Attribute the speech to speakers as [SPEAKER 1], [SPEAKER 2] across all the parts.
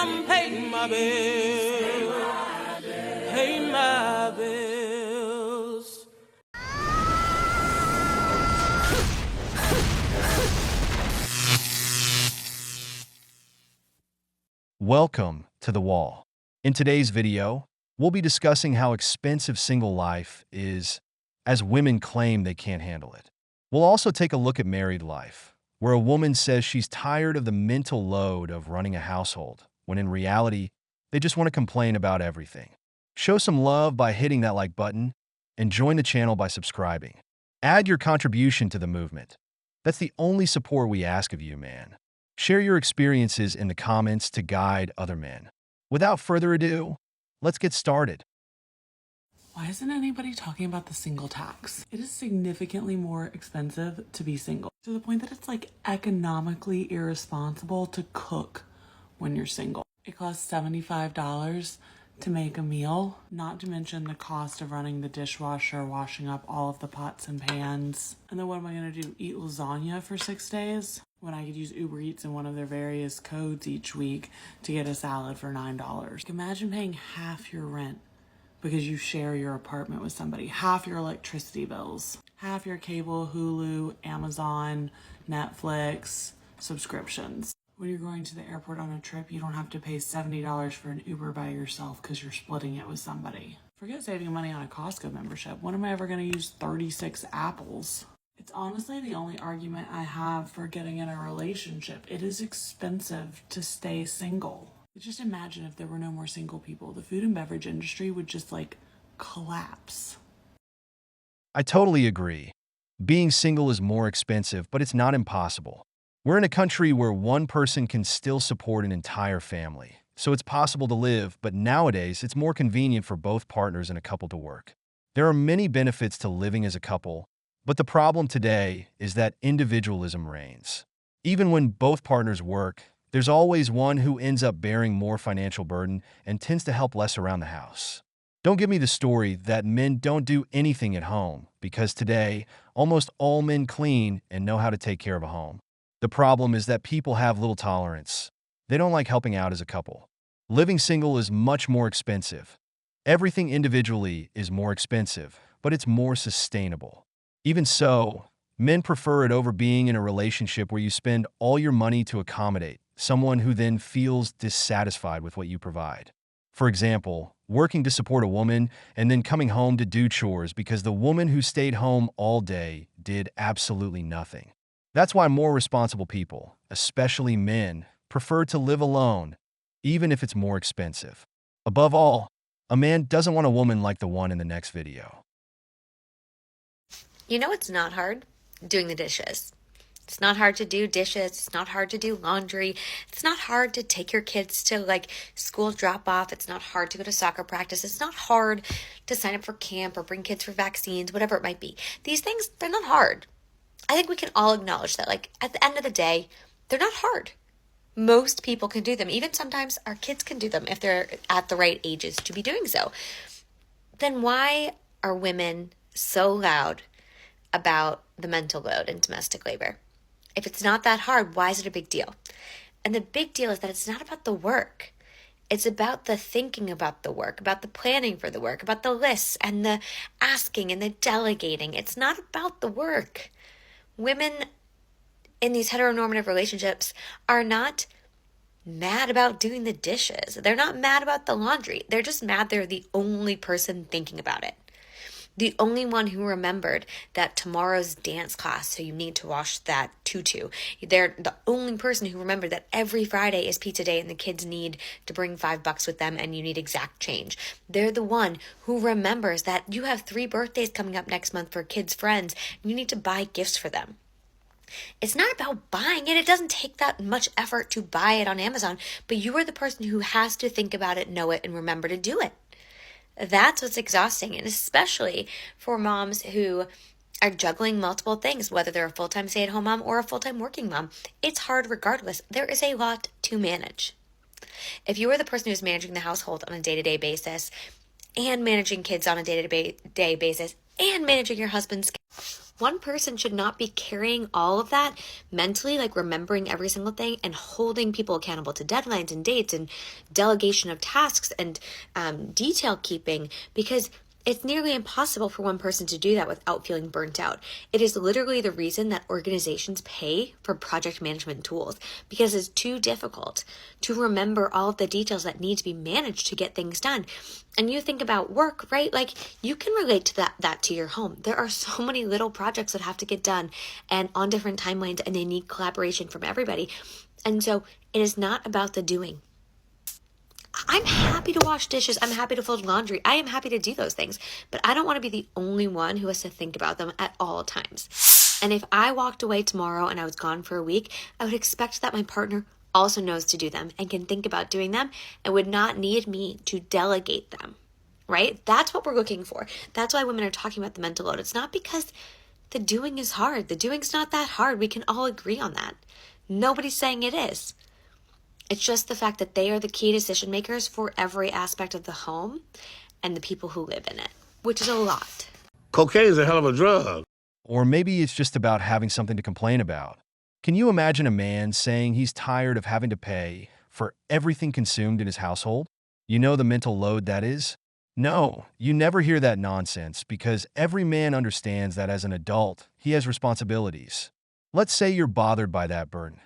[SPEAKER 1] I'm paying my bills. Pay my bills.
[SPEAKER 2] Welcome to The Wall. In today's video, we'll be discussing how expensive single life is, as women claim they can't handle it. We'll also take a look at married life, where a woman says she's tired of the mental load of running a household, when in reality, they just want to complain about everything. Show some love by hitting that like button, and join the channel by subscribing. Add your contribution to the movement. That's the only support we ask of you, man. Share your experiences in the comments to guide other men. Without further ado, let's get started.
[SPEAKER 3] Why isn't anybody talking about the single tax? It is significantly more expensive to be single, to the point that it's like economically irresponsible to cook when you're single. It costs $75 to make a meal, not to mention the cost of running the dishwasher, washing up all of the pots and pans. And then what am I gonna do? Eat lasagna for 6 days? When I could use Uber Eats and one of their various codes each week to get a salad for $9. Imagine paying half your rent because you share your apartment with somebody, half your electricity bills, half your cable, Hulu, Amazon, Netflix subscriptions. When you're going to the airport on a trip, you don't have to pay $70 for an Uber by yourself because you're splitting it with somebody. Forget saving money on a Costco membership. When am I ever going to use 36 apples? It's honestly the only argument I have for getting in a relationship. It is expensive to stay single. Just imagine if there were no more single people. The food and beverage industry would just collapse.
[SPEAKER 2] I totally agree. Being single is more expensive, but it's not impossible. We're in a country where one person can still support an entire family, so it's possible to live, but nowadays it's more convenient for both partners in a couple to work. There are many benefits to living as a couple, but the problem today is that individualism reigns. Even when both partners work, there's always one who ends up bearing more financial burden and tends to help less around the house. Don't give me the story that men don't do anything at home, because today, almost all men clean and know how to take care of a home. The problem is that people have little tolerance. They don't like helping out as a couple. Living single is much more expensive. Everything individually is more expensive, but it's more sustainable. Even so, men prefer it over being in a relationship where you spend all your money to accommodate someone who then feels dissatisfied with what you provide. For example, working to support a woman and then coming home to do chores because the woman who stayed home all day did absolutely nothing. That's why more responsible people, especially men, prefer to live alone, even if it's more expensive. Above all, a man doesn't want a woman like the one in the next video.
[SPEAKER 4] You know it's not hard? Doing the dishes. It's not hard to do dishes. It's not hard to do laundry. It's not hard to take your kids to school drop off. It's not hard to go to soccer practice. It's not hard to sign up for camp or bring kids for vaccines, whatever it might be. These things, they're not hard. I think we can all acknowledge that, at the end of the day, they're not hard. Most people can do them. Even sometimes our kids can do them if they're at the right ages to be doing so. Then why are women so loud about the mental load in domestic labor? If it's not that hard, why is it a big deal? And the big deal is that it's not about the work. It's about the thinking about the work, about the planning for the work, about the lists and the asking and the delegating. It's not about the work. Women in these heteronormative relationships are not mad about doing the dishes. They're not mad about the laundry. They're just mad they're the only person thinking about it. The only one who remembered that tomorrow's dance class, so you need to wash that tutu. They're the only person who remembered that every Friday is pizza day and the kids need to bring $5 with them and you need exact change. They're the one who remembers that you have 3 birthdays coming up next month for kids' friends and you need to buy gifts for them. It's not about buying it. It doesn't take that much effort to buy it on Amazon, but you are the person who has to think about it, know it, and remember to do it. That's what's exhausting, and especially for moms who are juggling multiple things, whether they're a full-time stay-at-home mom or a full-time working mom. It's hard regardless. There is a lot to manage. If you are the person who's managing the household on a day-to-day basis and managing kids on a day-to-day basis and managing your husband's, One person should not be carrying all of that mentally, like remembering every single thing and holding people accountable to deadlines and dates and delegation of tasks and detail keeping, because it's nearly impossible for one person to do that without feeling burnt out. It is literally the reason that organizations pay for project management tools, because it's too difficult to remember all of the details that need to be managed to get things done. And you think about work, right? Like, you can relate to that to your home. There are so many little projects that have to get done and on different timelines, and they need collaboration from everybody. And so it is not about the doing. I'm happy to wash dishes. I'm happy to fold laundry. I am happy to do those things, but I don't want to be the only one who has to think about them at all times. And if I walked away tomorrow and I was gone for a week, I would expect that my partner also knows to do them and can think about doing them and would not need me to delegate them, right? That's what we're looking for. That's why women are talking about the mental load. It's not because the doing is hard. The doing's not that hard. We can all agree on that. Nobody's saying it is. It's just the fact that they are the key decision makers for every aspect of the home and the people who live in it, which is a lot.
[SPEAKER 5] Cocaine is a hell of a drug.
[SPEAKER 2] Or maybe it's just about having something to complain about. Can you imagine a man saying he's tired of having to pay for everything consumed in his household? You know the mental load that is? No, you never hear that nonsense, because every man understands that as an adult, he has responsibilities. Let's say you're bothered by that burden.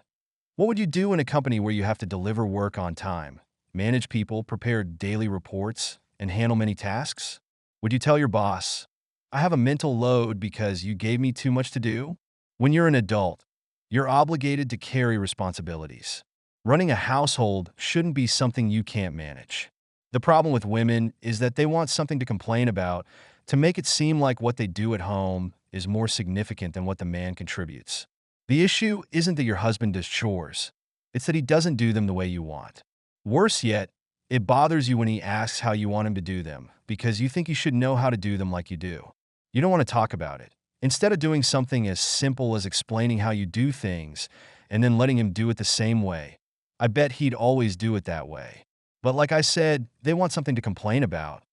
[SPEAKER 2] What would you do in a company where you have to deliver work on time, manage people, prepare daily reports, and handle many tasks? Would you tell your boss, I have a mental load because you gave me too much to do? When you're an adult, you're obligated to carry responsibilities. Running a household shouldn't be something you can't manage. The problem with women is that they want something to complain about to make it seem like what they do at home is more significant than what the man contributes. The issue isn't that your husband does chores. It's that he doesn't do them the way you want. Worse yet, it bothers you when he asks how you want him to do them, because you think you should know how to do them like you do. You don't want to talk about it. Instead of doing something as simple as explaining how you do things and then letting him do it the same way, I bet he'd always do it that way. But like I said, they want something to complain about.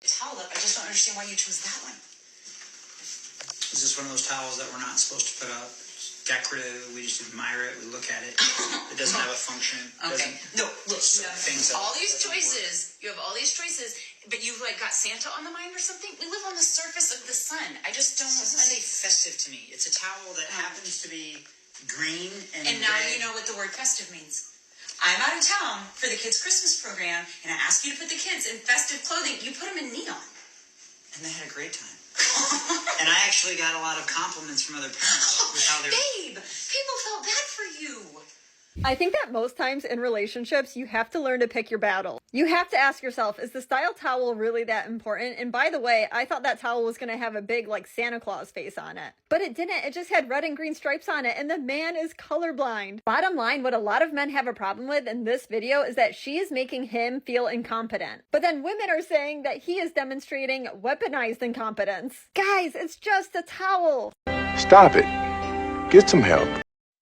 [SPEAKER 6] Towel up. I just don't understand why you chose that one.
[SPEAKER 7] Is this one of those towels that we're not supposed to put up? Decorative, we just admire it, we look at it. It doesn't have a function.
[SPEAKER 6] Okay. No, look, you have
[SPEAKER 7] things that
[SPEAKER 6] all these choices. You have all these choices, but you've like got Santa on the mind or something? We live on the surface of the sun. I just don't.
[SPEAKER 7] It doesn't say festive to me. It's a towel that happens to be green and
[SPEAKER 6] now
[SPEAKER 7] red.
[SPEAKER 6] you know what the word festive means. I'm out of town for the kids' Christmas program, and I ask you to put the kids in festive clothing. You put them in neon.
[SPEAKER 7] And they had a great time. And I actually got a lot of compliments from other parents with how they're...
[SPEAKER 6] Babe, people felt bad for you.
[SPEAKER 8] I think that most times in relationships, you have to learn to pick your battle. You have to ask yourself, is the style towel really that important? And by the way, I thought that towel was going to have a big, like, Santa Claus face on it. But it didn't. It just had red and green stripes on it, and the man is colorblind. Bottom line, what a lot of men have a problem with in this video is that she is making him feel incompetent. But then women are saying that he is demonstrating weaponized incompetence. Guys, it's just a towel.
[SPEAKER 5] Stop it. Get some help.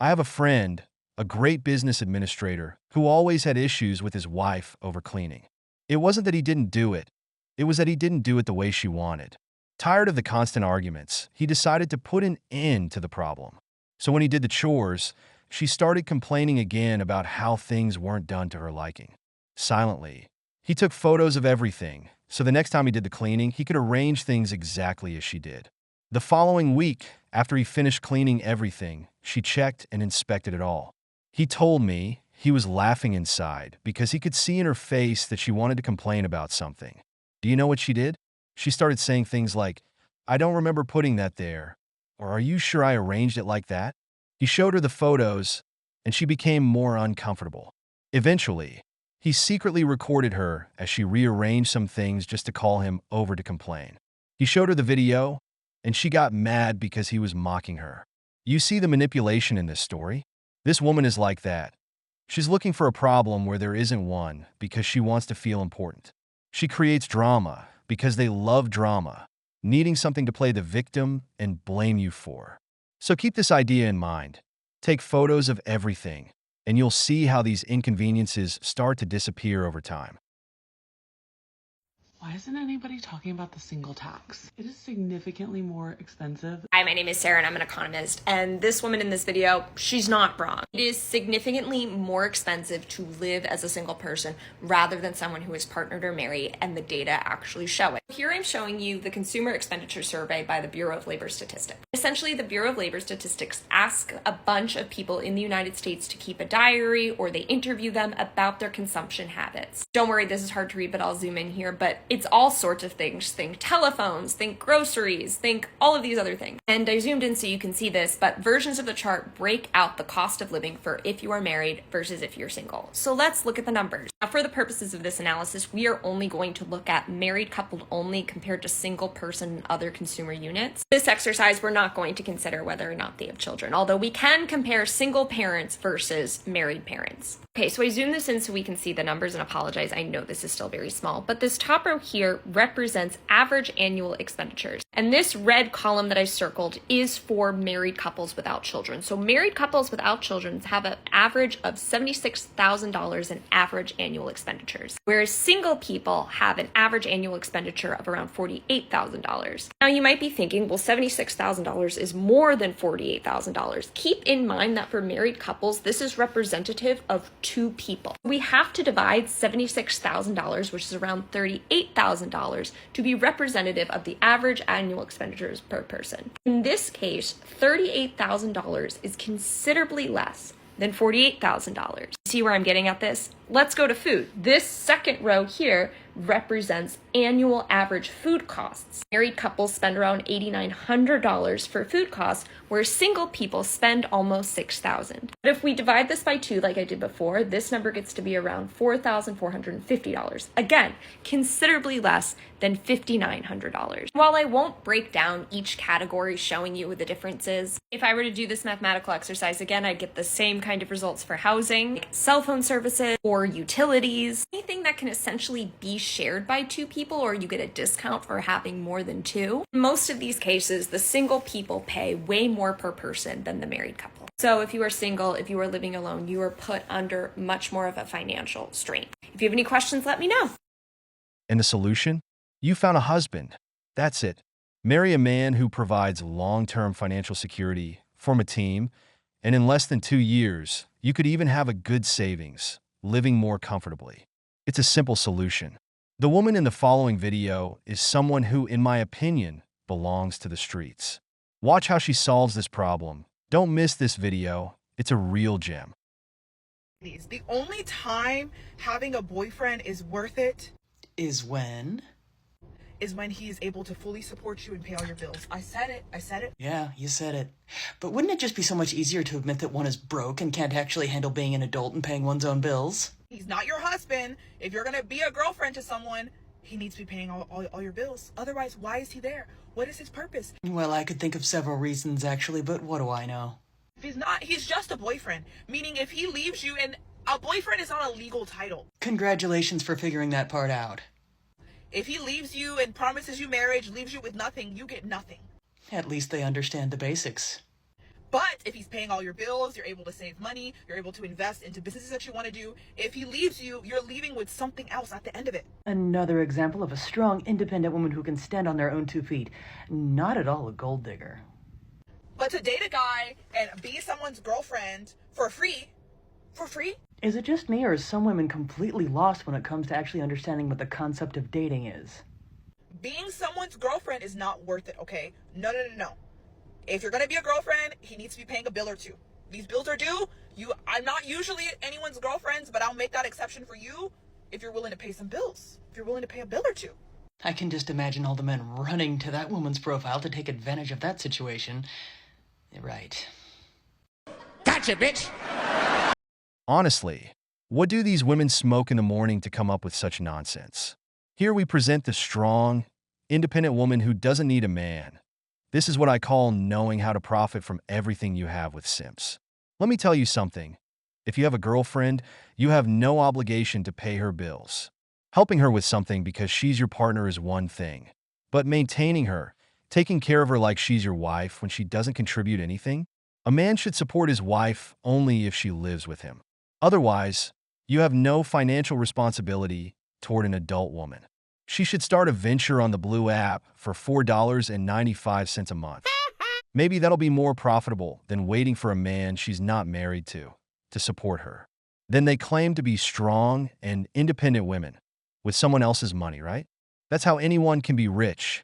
[SPEAKER 2] I have a friend, a great business administrator, who always had issues with his wife over cleaning. It wasn't that he didn't do it. It was that he didn't do it the way she wanted. Tired of the constant arguments, he decided to put an end to the problem. So when he did the chores, she started complaining again about how things weren't done to her liking. Silently, he took photos of everything, so the next time he did the cleaning, he could arrange things exactly as she did. The following week, after he finished cleaning everything, she checked and inspected it all. He told me he was laughing inside because he could see in her face that she wanted to complain about something. Do you know what she did? She started saying things like, I don't remember putting that there, or are you sure I arranged it like that? He showed her the photos, and she became more uncomfortable. Eventually, he secretly recorded her as she rearranged some things just to call him over to complain. He showed her the video, and she got mad because he was mocking her. You see the manipulation in this story? This woman is like that. She's looking for a problem where there isn't one because she wants to feel important. She creates drama because they love drama, needing something to play the victim and blame you for. So keep this idea in mind. Take photos of everything, and you'll see how these inconveniences start to disappear over time.
[SPEAKER 3] Why isn't anybody talking about the single tax? It is significantly more expensive.
[SPEAKER 9] Hi, my name is Sarah and I'm an economist, and this woman in this video, she's not wrong. It is significantly more expensive to live as a single person rather than someone who is partnered or married, and the data actually show it. Here I'm showing you the Consumer Expenditure Survey by the Bureau of Labor Statistics. Essentially, the Bureau of Labor Statistics asks a bunch of people in the United States to keep a diary, or they interview them about their consumption habits. Don't worry, this is hard to read, but I'll zoom in here, but it's all sorts of things. Think telephones, think groceries, think all of these other things. And I zoomed in so you can see this, but versions of the chart break out the cost of living for if you are married versus if you're single. So let's look at the numbers. Now, for the purposes of this analysis, we are only going to look at married coupled only compared to single person and other consumer units. This exercise, we're not going to consider whether or not they have children, although we can compare single parents versus married parents. Okay, so I zoomed this in so we can see the numbers, and apologize, I know this is still very small, but this top row here represents average annual expenditures. And this red column that I circled is for married couples without children. So married couples without children have an average of $76,000 in average annual expenditures, whereas single people have an average annual expenditure of around $48,000. Now you might be thinking, well, $76,000 is more than $48,000. Keep in mind that for married couples, this is representative of 2 people. We have to divide $76,000, which is around $38,000, to be representative of the average annual expenditures per person. In this case, $38,000 is considerably less than $48,000. See where I'm getting at this? Let's go to food. This second row here represents annual average food costs. Married couples spend around $8,900 for food costs, where single people spend almost $6,000. But if we divide this by 2 like I did before, this number gets to be around $4,450. Again, considerably less than $5,900. While I won't break down each category showing you what the difference is, if I were to do this mathematical exercise again, I'd get the same kind of results for housing, like cell phone services, or utilities, anything that can essentially be shared by 2 people, or you get a discount for having more than 2. In most of these cases, the single people pay way more per person than the married couple. So if you are single, if you are living alone, you are put under much more of a financial strain. If you have any questions, let me know.
[SPEAKER 2] And the solution? You found a husband. That's it. Marry a man who provides long-term financial security, form a team, and in less than 2 years, you could even have a good savings, living more comfortably. It's a simple solution. The woman in the following video is someone who, in my opinion, belongs to the streets. Watch how she solves this problem. Don't miss this video. It's a real gem.
[SPEAKER 10] The only time having a boyfriend is worth it
[SPEAKER 11] is when
[SPEAKER 10] he is able to fully support you and pay all your bills. I said it.
[SPEAKER 11] Yeah, you said it. But wouldn't it just be so much easier to admit that one is broke and can't actually handle being an adult and paying one's own bills?
[SPEAKER 10] He's not your husband. If you're gonna be a girlfriend to someone, he needs to be paying all your bills. Otherwise, why is he there? What is his purpose?
[SPEAKER 11] Well, I could think of several reasons, actually, but what do I know?
[SPEAKER 10] If he's not, he's just a boyfriend. Meaning if he leaves you, and a boyfriend is not a legal title.
[SPEAKER 11] Congratulations for figuring that part out.
[SPEAKER 10] If he leaves you and promises you marriage, leaves you with nothing, you get nothing.
[SPEAKER 11] At least they understand the basics.
[SPEAKER 10] But if he's paying all your bills, you're able to save money, you're able to invest into businesses that you want to do. If he leaves you, you're leaving with something else at the end of it.
[SPEAKER 11] Another example of a strong, independent woman who can stand on their own 2 feet. Not at all a gold digger.
[SPEAKER 10] But to date a guy and be someone's girlfriend for free?
[SPEAKER 11] Is it just me, or is some women completely lost when it comes to actually understanding what the concept of dating is?
[SPEAKER 10] Being someone's girlfriend is not worth it, okay? No. If you're gonna be a girlfriend, he needs to be paying a bill or 2. These bills are due. I'm not usually anyone's girlfriend, but I'll make that exception for you if you're willing to pay some bills. If you're willing to pay a bill or 2.
[SPEAKER 11] I can just imagine all the men running to that woman's profile to take advantage of that situation. Right.
[SPEAKER 5] Gotcha, bitch!
[SPEAKER 2] Honestly, what do these women smoke in the morning to come up with such nonsense? Here we present the strong, independent woman who doesn't need a man. This is what I call knowing how to profit from everything you have with simps. Let me tell you something. If you have a girlfriend, you have no obligation to pay her bills. Helping her with something because she's your partner is one thing. But maintaining her, taking care of her like she's your wife when she doesn't contribute anything? A man should support his wife only if she lives with him. Otherwise, you have no financial responsibility toward an adult woman. She should start a venture on the Blue app for $4.95 a month. Maybe that'll be more profitable than waiting for a man she's not married to support her. Then they claim to be strong and independent women with someone else's money, right? That's how anyone can be rich.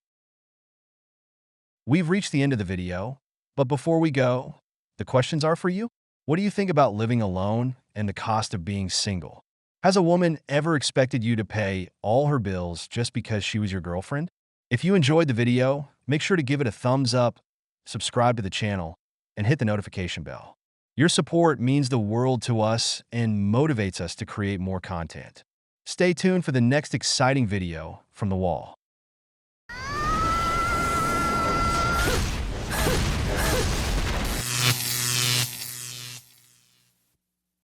[SPEAKER 2] We've reached the end of the video, but before we go, the questions are for you. What do you think about living alone and the cost of being single? Has a woman ever expected you to pay all her bills just because she was your girlfriend? If you enjoyed the video, make sure to give it a thumbs up, subscribe to the channel, and hit the notification bell. Your support means the world to us and motivates us to create more content. Stay tuned for the next exciting video from The Wall.